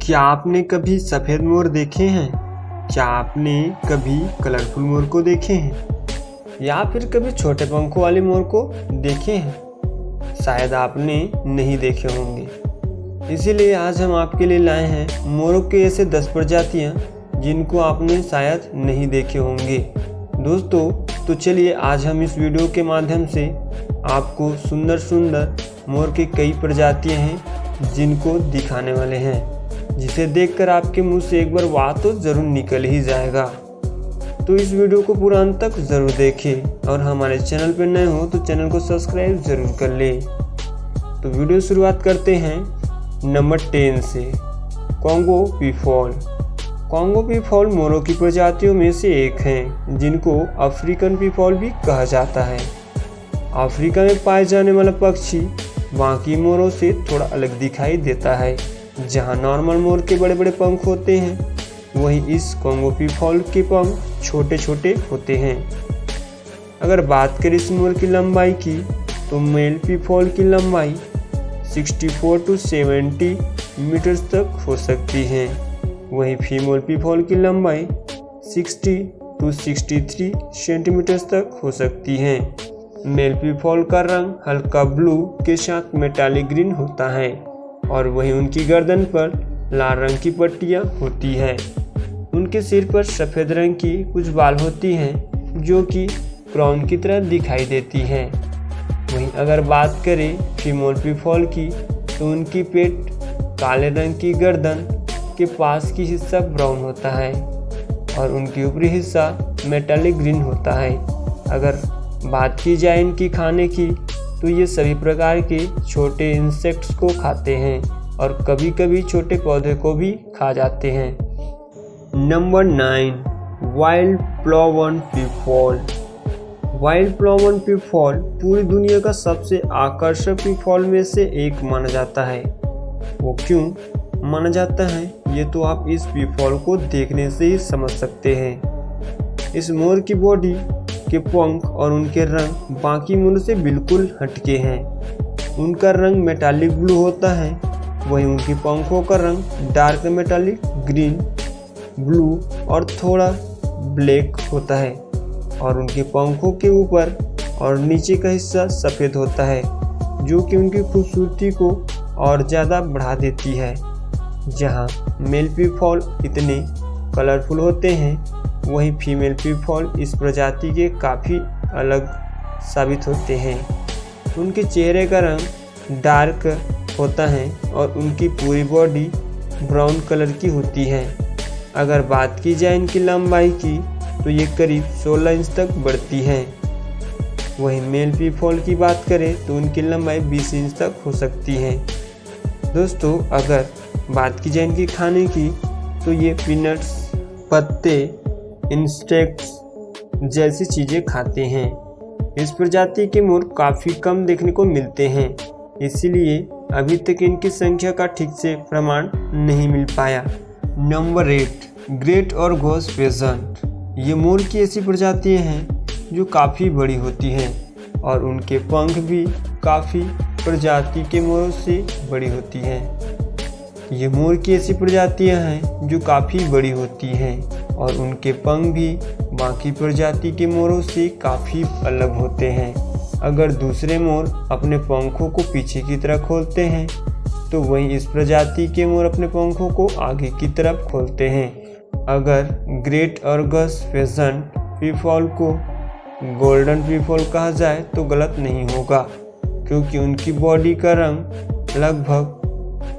क्या आपने कभी सफ़ेद मोर देखे हैं? क्या आपने कभी कलरफुल मोर को देखे हैं या फिर कभी छोटे पंखों वाले मोर को देखे हैं? शायद आपने नहीं देखे होंगे। इसीलिए आज हम आपके लिए लाए हैं मोरों के ऐसे 10 प्रजातियाँ जिनको आपने शायद नहीं देखे होंगे। दोस्तों, तो चलिए आज हम इस वीडियो के माध्यम से आपको सुंदर सुंदर मोर की कई प्रजातियाँ हैं जिनको दिखाने वाले हैं, जिसे देखकर आपके मुंह से एक बार वाह तो ज़रूर निकल ही जाएगा। तो इस वीडियो को पूरा अंत तक ज़रूर देखें और हमारे चैनल पर नए हो तो चैनल को सब्सक्राइब ज़रूर कर लें। तो वीडियो शुरुआत करते हैं नंबर 10 से। Congo peafowl. कॉन्गो पीफॉल मोरों की प्रजातियों में से एक हैं जिनको अफ्रीकन पीफॉल भी कहा जाता है। अफ्रीका में पाए जाने वाला पक्षी बाकी मोरों से थोड़ा अलग दिखाई देता है। जहां नॉर्मल मोर के बड़े बड़े पंख होते हैं, वहीं इस कॉन्गो पीफॉल के पंख छोटे छोटे होते हैं। अगर बात करें इस मोर की लंबाई की, तो मेल पीफॉल की लंबाई 64 to 70 मीटर्स तक हो सकती है। वहीं फीमेल पीफॉल की लंबाई 60 to 63 सेंटीमीटर्स तक हो सकती है। मेल पीफॉल का रंग हल्का ब्लू के साथ मेटालिक ग्रीन होता है और वहीं उनकी गर्दन पर लाल रंग की पट्टियां होती हैं। उनके सिर पर सफ़ेद रंग की कुछ बाल होती हैं जो कि क्राउन की तरह दिखाई देती हैं। वहीं अगर बात करें फीमेल पीफॉल की, तो उनकी पेट काले रंग की गर्दन के पास की हिस्सा ब्राउन होता है और उनकी ऊपरी हिस्सा मेटालिक ग्रीन होता है। अगर बात की जाए इनकी खाने की, तो ये सभी प्रकार के छोटे इंसेक्ट्स को खाते हैं और कभी कभी छोटे पौधे को भी खा जाते हैं। नंबर 9, वाइल्ड प्लोवन पीफॉल। वाइल्ड प्लोवन पीफॉल पूरी दुनिया का सबसे आकर्षक पीफॉल में से एक माना जाता है। वो क्यों माना जाता है, ये तो आप इस पीफॉल को देखने से ही समझ सकते हैं। इस मोर की बॉडी के पंख और उनके रंग बाकी मोरों से बिल्कुल हटके हैं। उनका रंग मेटालिक ब्लू होता है, वहीं उनके पंखों का रंग डार्क मेटालिक ग्रीन, ब्लू और थोड़ा ब्लैक होता है और उनके पंखों के ऊपर और नीचे का हिस्सा सफ़ेद होता है, जो कि उनकी खूबसूरती को और ज़्यादा बढ़ा देती है। जहां मेल पीफॉल इतने कलरफुल होते हैं, वहीं फीमेल पीफॉल इस प्रजाति के काफ़ी अलग साबित होते हैं। उनके चेहरे का रंग डार्क होता है और उनकी पूरी बॉडी ब्राउन कलर की होती है। अगर बात की जाए इनकी लंबाई की, तो ये करीब 16 इंच तक बढ़ती है। वहीं मेल पीफॉल की बात करें तो उनकी लंबाई 20 इंच तक हो सकती है। दोस्तों, अगर बात की जाए इनकी खाने की, तो ये पीनट्स, पत्ते, इंसेक्ट्स जैसी चीज़ें खाते हैं। इस प्रजाति के मोर काफ़ी कम देखने को मिलते हैं, इसीलिए अभी तक इनकी संख्या का ठीक से प्रमाण नहीं मिल पाया। नंबर 8, ग्रेट और घोस्ट फेजेंट। ये मोर की ऐसी प्रजातियां हैं जो काफ़ी बड़ी होती हैं और उनके पंख भी काफ़ी प्रजाति के मोरों से बड़ी होती हैं। ये मोर की ऐसी प्रजातियां हैं जो काफ़ी बड़ी होती हैं और उनके पंख भी बाकी प्रजाति के मोरों से काफ़ी अलग होते हैं। अगर दूसरे मोर अपने पंखों को पीछे की तरफ खोलते हैं, तो वहीं इस प्रजाति के मोर अपने पंखों को आगे की तरफ खोलते हैं। अगर ग्रेट और घोस्ट फेजेंट पीफॉल को गोल्डन पीफॉल कहा जाए तो गलत नहीं होगा, क्योंकि उनकी बॉडी का रंग लगभग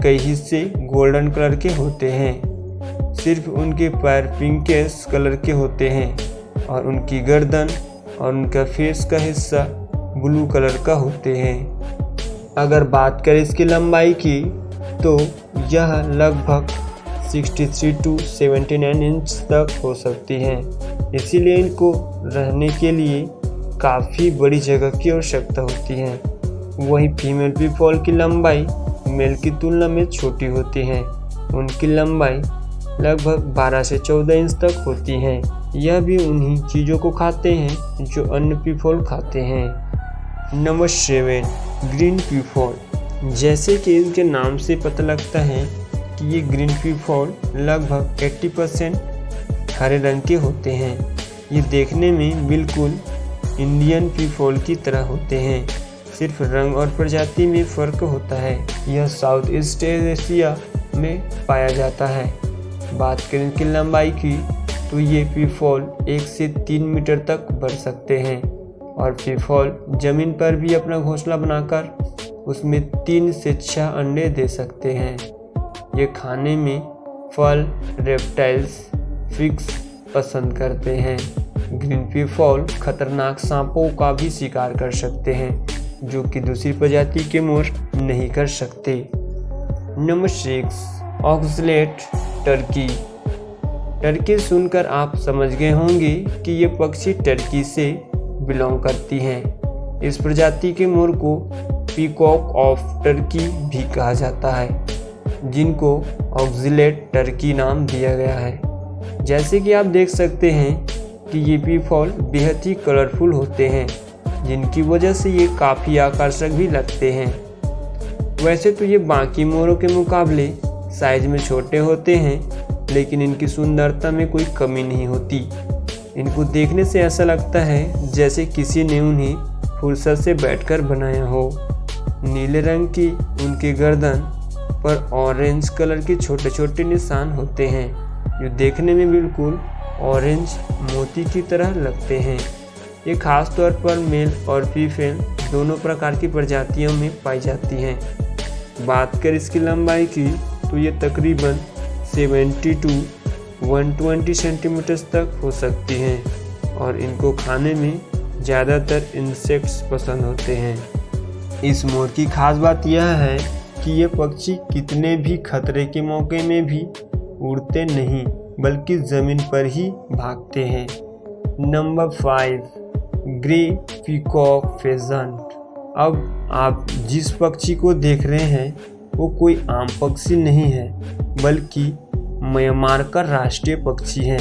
कई हिस्से गोल्डन कलर के होते हैं। सिर्फ उनके पैर पिंकिश कलर के होते हैं और उनकी गर्दन और उनका फेस का हिस्सा ब्लू कलर का होते हैं। अगर बात करें इसकी लंबाई की, तो यह लगभग 63 to 79 इंच तक हो सकती है। इसीलिए इनको रहने के लिए काफ़ी बड़ी जगह की आवश्यकता होती है। वहीं फीमेल पीफॉल की लंबाई मेल की तुलना में छोटी होती है। उनकी लंबाई लगभग 12 से 14 इंच तक होती है। यह भी उन्हीं चीज़ों को खाते हैं जो अन्य पीफॉल खाते हैं। Number 7, green peafowl. जैसे कि इनके नाम से पता लगता है, कि ये ग्रीन पीफॉल लगभग 80% हरे रंग के होते हैं। ये देखने में बिल्कुल इंडियन पीफॉल की तरह होते हैं, सिर्फ रंग और प्रजाति में फ़र्क होता है। यह साउथ ईस्ट एशिया में पाया जाता है। बात करें इनकी लंबाई की तो ये पीफॉल 1 से 3 मीटर तक बढ़ सकते हैं और पीफॉल ज़मीन पर भी अपना घोंसला बनाकर उसमें 3 से 6 अंडे दे सकते हैं। ये खाने में फल, रेप्टाइल्स, फिग्स पसंद करते हैं। ग्रीन पीफॉल खतरनाक सांपों का भी शिकार कर सकते हैं, जो कि दूसरी प्रजाति के मोर नहीं कर सकते। Number 6, oxalate Turkey. टर्की सुनकर आप समझ गए होंगे कि ये पक्षी टर्की से बिलोंग करती हैं। इस प्रजाति के मोर को पीकॉक ऑफ टर्की भी कहा जाता है, जिनको ऑक्सलेट टर्की नाम दिया गया है। जैसे कि आप देख सकते हैं कि ये पीफॉल बेहद ही कलरफुल होते हैं, जिनकी वजह से ये काफ़ी आकर्षक भी लगते हैं। वैसे तो ये बाकी मोरों के मुकाबले साइज में छोटे होते हैं, लेकिन इनकी सुंदरता में कोई कमी नहीं होती। इनको देखने से ऐसा लगता है जैसे किसी ने उन्हें फुर्सत से बैठकर बनाया हो। नीले रंग की उनके गर्दन पर ऑरेंज कलर के छोटे छोटे निशान होते हैं, जो देखने में बिल्कुल ऑरेंज मोती की तरह लगते हैं। ये खास तौर पर मेल और फीमेल दोनों प्रकार की प्रजातियों में पाई जाती हैं। बात करें इसकी लंबाई की तो ये तकरीबन 70 to 120 सेंटीमीटर तक हो सकती हैं और इनको खाने में ज़्यादातर इंसेक्ट्स पसंद होते हैं। इस मोर की खास बात यह है कि ये पक्षी कितने भी खतरे के मौके में भी उड़ते नहीं, बल्कि ज़मीन पर ही भागते हैं। Number 5, grey peacock pheasant. अब आप जिस पक्षी को देख रहे हैं वो कोई आम पक्षी नहीं है, बल्कि म्यांमार का राष्ट्रीय पक्षी है।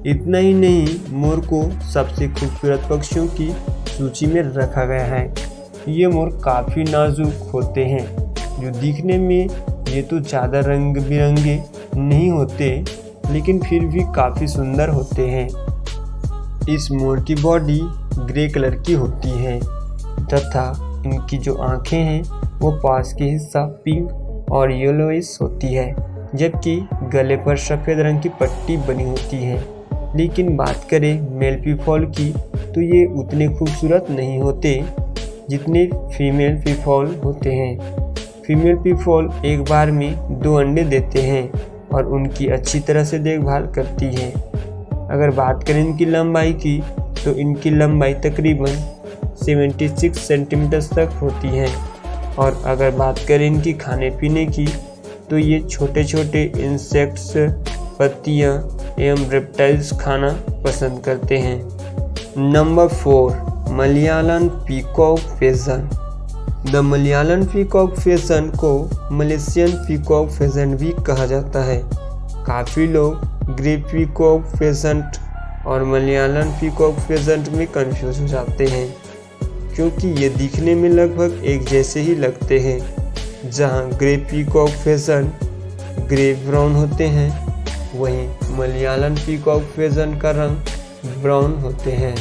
इतना ही नहीं, मोर को सबसे खूबसूरत पक्षियों की सूची में रखा गया है। ये मोर काफ़ी नाजुक होते हैं, जो दिखने में ये तो ज़्यादा रंग बिरंगे नहीं होते, लेकिन फिर भी काफ़ी सुंदर होते हैं। इस मोर की बॉडी ग्रे कलर की होती है तथा इनकी जो आँखें हैं वो पास के हिस्सा पिंक और येलोइश होती है, जबकि गले पर सफ़ेद रंग की पट्टी बनी होती है। लेकिन बात करें मेल पीफॉल की तो ये उतने खूबसूरत नहीं होते जितने फीमेल पीफॉल होते हैं। फीमेल पीफॉल एक बार में 2 अंडे देते हैं और उनकी अच्छी तरह से देखभाल करती हैं। अगर बात करें इनकी लंबाई की तो इनकी लंबाई तकरीबन 76 सेंटीमीटर तक होती है और अगर बात करें इनकी खाने पीने की तो ये छोटे छोटे इंसेक्ट्स, पत्तियाँ एवं रेप्टाइल्स खाना पसंद करते हैं। Number 4, Malayan peacock pheasant. The Malayan peacock pheasant को मलेशियन पीकॉक फेजेंट भी कहा जाता है। काफ़ी लोग ग्रे पीकॉक फेजेंट और मलयालन पीकॉक फेजेंट में कंफ्यूज हो जाते हैं, क्योंकि ये दिखने में लगभग एक जैसे ही लगते हैं। जहाँ grey peacock pheasant grey brown होते हैं, वहीं मलयालन पीकॉक फेजेंट का रंग ब्राउन होते हैं।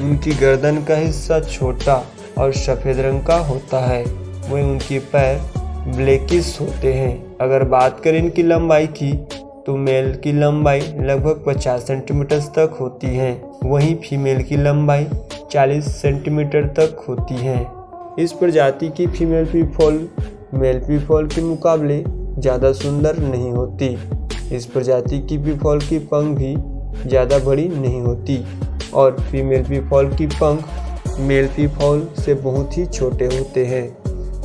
उनकी गर्दन का हिस्सा छोटा और सफ़ेद रंग का होता है, वहीं उनके पैर ब्लैकिश होते हैं। अगर बात करें इनकी लंबाई की तो मेल की लंबाई लगभग 50 सेंटीमीटर तक होती है, वहीं फीमेल की लंबाई 40 सेंटीमीटर तक होती है। इस प्रजाति की फीमेल पीफॉल मेल पीफॉल के मुकाबले ज़्यादा सुंदर नहीं होती। इस प्रजाति की पीफॉल की पंख भी ज़्यादा बड़ी नहीं होती और फीमेल पीफॉल की पंख मेल पीफॉल से बहुत ही छोटे होते हैं।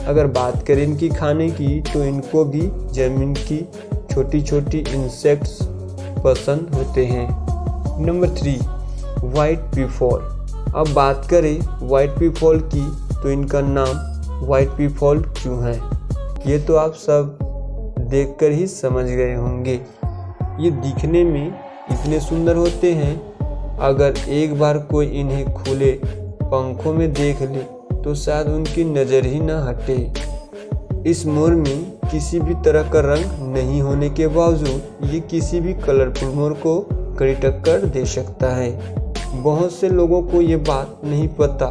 अगर बात करें इनकी खाने की तो इनको भी ज़मीन की छोटी छोटी इंसेक्ट्स पसंद होते हैं। Number 3, white peafowl. अब बात करें वाइट पीफॉल की तो इनका नाम वाइट पीफॉल क्यों है, ये तो आप सब देखकर ही समझ गए होंगे। ये दिखने में इतने सुंदर होते हैं, अगर एक बार कोई इन्हें खुले पंखों में देख ले तो शायद उनकी नज़र ही न हटे। इस मोर में किसी भी तरह का रंग नहीं होने के बावजूद ये किसी भी कलरफुल मोर को कड़ी टक्कर दे सकता है। बहुत से लोगों को ये बात नहीं पता,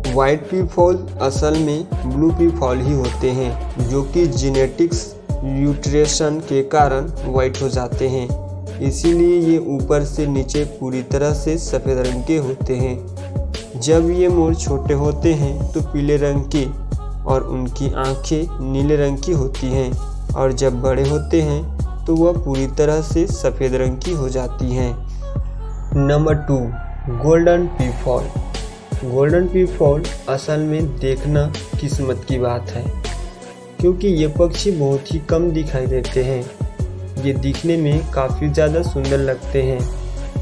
वाइट पीफॉल असल में ब्लू पीफॉल ही होते हैं, जो कि जेनेटिक्स म्यूटेशन के कारण वाइट हो जाते हैं। इसीलिए ये ऊपर से नीचे पूरी तरह से सफ़ेद रंग के होते हैं। जब ये मोर छोटे होते हैं तो पीले रंग के और उनकी आंखें नीले रंग की होती हैं, और जब बड़े होते हैं तो वह पूरी तरह से सफ़ेद रंग की हो जाती हैं। Number 2, golden peafowl. Golden peafowl असल में देखना किस्मत की बात है, क्योंकि ये पक्षी बहुत ही कम दिखाई देते हैं। ये दिखने में काफ़ी ज़्यादा सुंदर लगते हैं।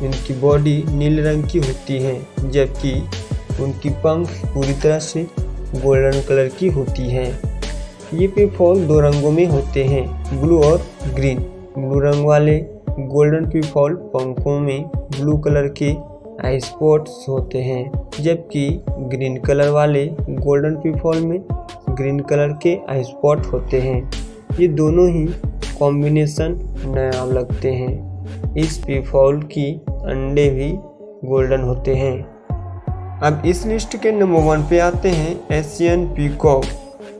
इनकी बॉडी नीले रंग की होती है, जबकि उनकी पंख पूरी तरह से गोल्डन कलर की होती है। ये पीफॉल 2 रंगों में होते हैं, ब्लू और ग्रीन। ब्लू रंग वाले गोल्डन पीफॉल पंखों में ब्लू कलर के आई स्पॉट्स होते हैं, जबकि ग्रीन कलर वाले गोल्डन पीफॉल में ग्रीन कलर के आई स्पॉट होते हैं। ये दोनों ही कॉम्बिनेशन नया लगते हैं। इस पीफॉल की अंडे भी गोल्डन होते हैं। अब इस लिस्ट के नंबर 1 पे आते हैं एशियन पीकॉक,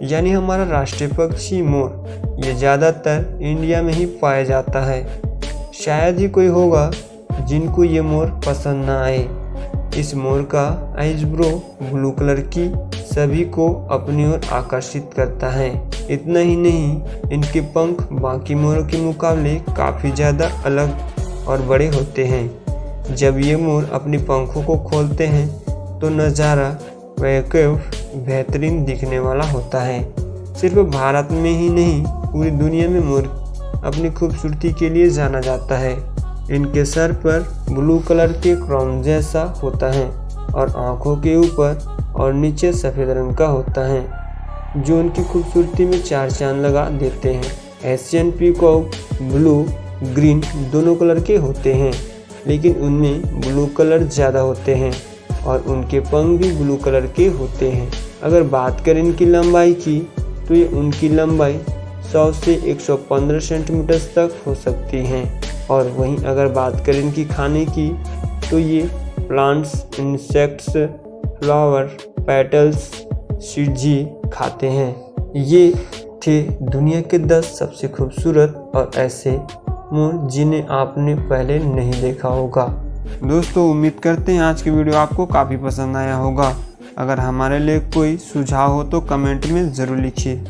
यानी हमारा राष्ट्रीय पक्षी मोर। ये ज़्यादातर इंडिया में ही पाया जाता है। शायद ही कोई होगा जिनको ये मोर पसंद ना आए। इस मोर का आइब्रो ब्लू कलर की सभी को अपनी ओर आकर्षित करता है। इतना ही नहीं, इनके पंख बाकी मोरों के मुकाबले काफ़ी ज़्यादा अलग और बड़े होते हैं। जब ये मोर अपने पंखों को खोलते हैं तो नज़ारा बेहद बेहतरीन दिखने वाला होता है। सिर्फ भारत में ही नहीं, पूरी दुनिया में मोर अपनी खूबसूरती के लिए जाना जाता है। इनके सर पर ब्लू कलर के क्राउन जैसा होता है और आँखों के ऊपर और नीचे सफ़ेद रंग का होता है, जो उनकी खूबसूरती में 4 चांद लगा देते हैं। एशियन पीकॉक ब्लू ग्रीन दोनों कलर के होते हैं, लेकिन उनमें ब्लू कलर ज़्यादा होते हैं और उनके पंख भी ब्लू कलर के होते हैं। अगर बात करें इनकी लंबाई की, तो ये उनकी लंबाई 100 से 115 सेंटीमीटर तक हो सकती हैं। और वहीं अगर बात करें इनकी खाने की, तो ये plants, insects, flower, petals, seeds ही खाते हैं। ये थे दुनिया के 10 सबसे खूबसूरत और ऐसे मोर जिन्हें आपने पहले नहीं देखा होगा। दोस्तों, उम्मीद करते हैं आज की वीडियो आपको काफ़ी पसंद आया होगा। अगर हमारे लिए कोई सुझाव हो तो कमेंट में ज़रूर लिखिए।